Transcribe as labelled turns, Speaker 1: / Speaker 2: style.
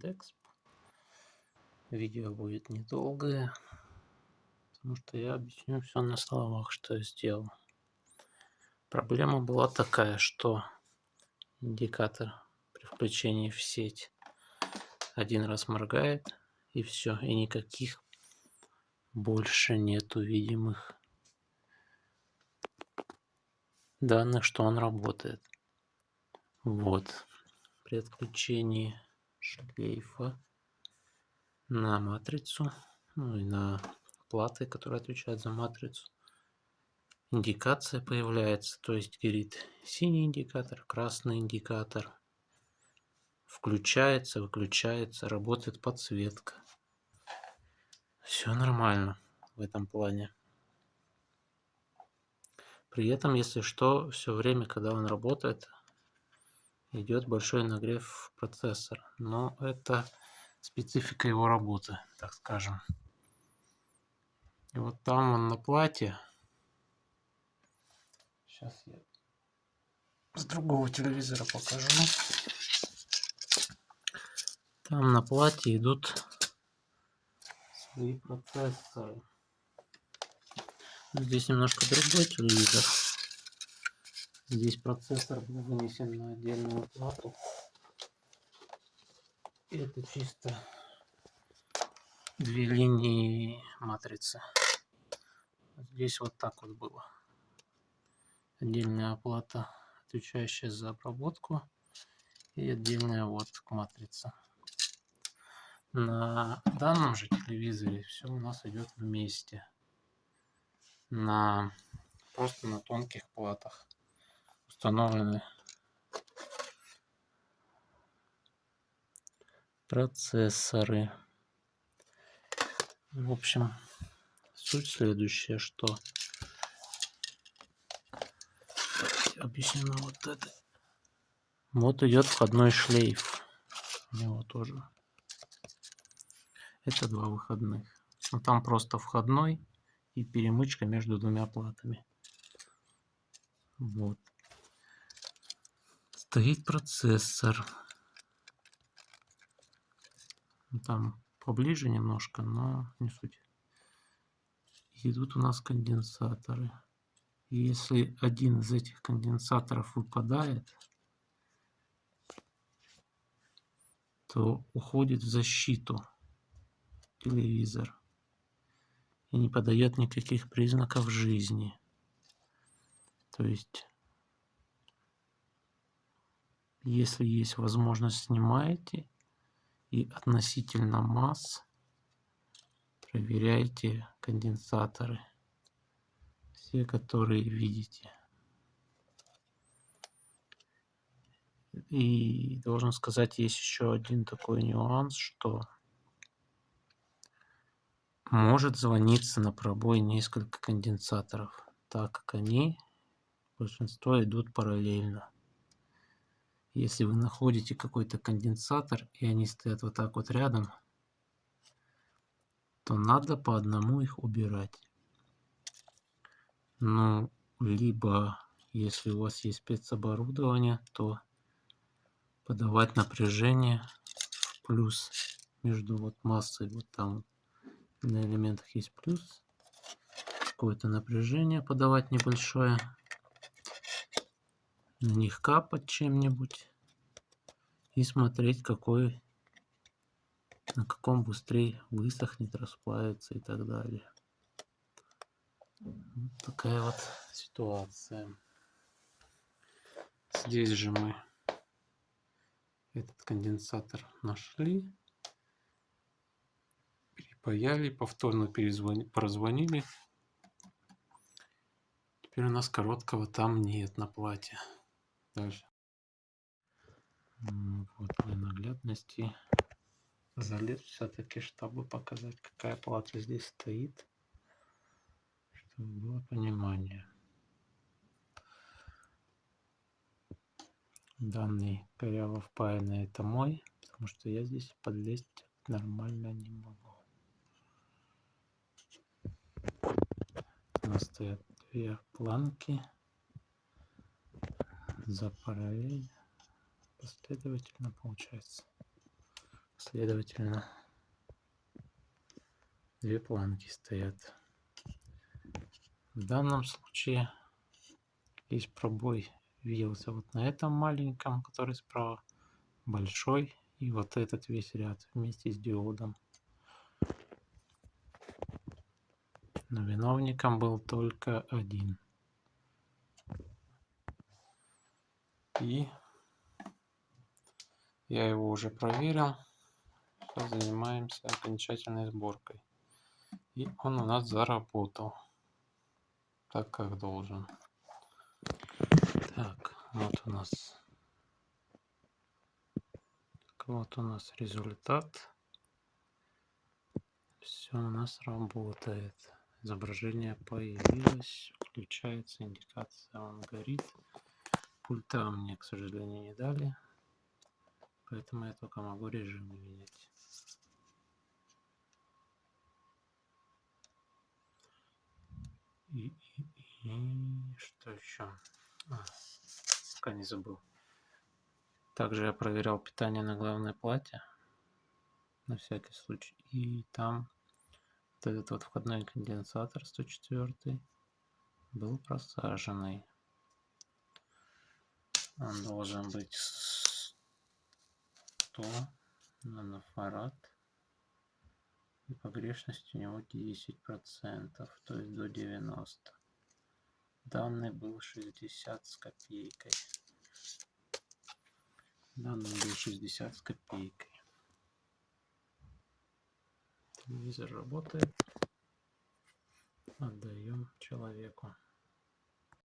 Speaker 1: Yandex. Видео будет недолгое, потому что я объясню все на словах, что я сделал. Проблема была такая, что индикатор при включении в сеть один раз моргает, и все, и никаких больше нету видимых данных, что он работает. Вот. При отключении шлейфа на матрицу, ну и на платы, которые отвечают за матрицу, индикация появляется, то есть горит синий индикатор, красный индикатор, включается, выключается, работает подсветка. Все нормально в этом плане. При этом, если что, все время, когда он работает, идет большой нагрев процессора. Но это специфика его работы, так скажем. И вот там он на плате. Сейчас я с другого телевизора покажу. Там на плате идут свои процессоры. Здесь немножко другой телевизор. Здесь процессор был вынесен на отдельную плату. И это чисто две линии матрицы. Здесь вот так вот было. Отдельная плата, отвечающая за обработку, и отдельная вот матрица. На данном же телевизоре все у нас идет вместе. Просто на тонких платах установлены процессоры. В общем, суть следующая, что объясню вот это. Вот идет входной шлейф. У него тоже. Это два выходных. Но там просто входной и перемычка между двумя платами. Вот. Стоит процессор. Там поближе немножко, но не суть. Идут у нас конденсаторы. И если один из этих конденсаторов выпадает, то уходит в защиту телевизор и не подает никаких признаков жизни. То есть, если есть возможность, снимаете и относительно масс проверяйте конденсаторы, все, которые видите. И должен сказать, есть еще один такой нюанс, что может звониться на пробой несколько конденсаторов, так как они, большинство, идут параллельно. Если вы находите какой-то конденсатор, и они стоят вот так вот рядом, то надо по одному их убирать. Ну, либо, если у вас есть спецоборудование, то подавать напряжение в плюс между вот массой, вот там на элементах есть плюс, какое-то напряжение подавать небольшое, на них капать чем-нибудь и смотреть, на каком быстрее высохнет, расплавится и так далее. Вот такая вот ситуация. Здесь же мы этот конденсатор нашли, перепаяли, повторно прозвонили. Теперь у нас короткого там нет на плате. Дальше. Вот для наглядности залез все-таки, чтобы показать, какая плата здесь стоит, чтобы было понимание. Данный коряво впаянный — это мой, потому что я здесь подлезть нормально не могу. У нас стоят две планки за параллель, последовательно получается. Следовательно, две планки стоят. В данном случае есть пробой, виделся вот на этом маленьком, который справа, большой, и вот этот весь ряд вместе с диодом. Но виновником был только один. И я его уже проверил. Сейчас занимаемся окончательной сборкой. И он у нас заработал так, как должен. Так, вот у нас результат. Все у нас работает. Изображение появилось. Включается индикация, он горит. Пульта мне, к сожалению, не дали. Поэтому я только могу режимы менять. И что еще? Пока не забыл. Также я проверял питание на главной плате. На всякий случай. И там вот этот вот входной конденсатор 104 был просаженный. Он должен быть 100 нанофарад. И погрешность у него 10%, то есть до 90. Данный был 60 с копейкой. Телевизор работает. Отдаем человеку.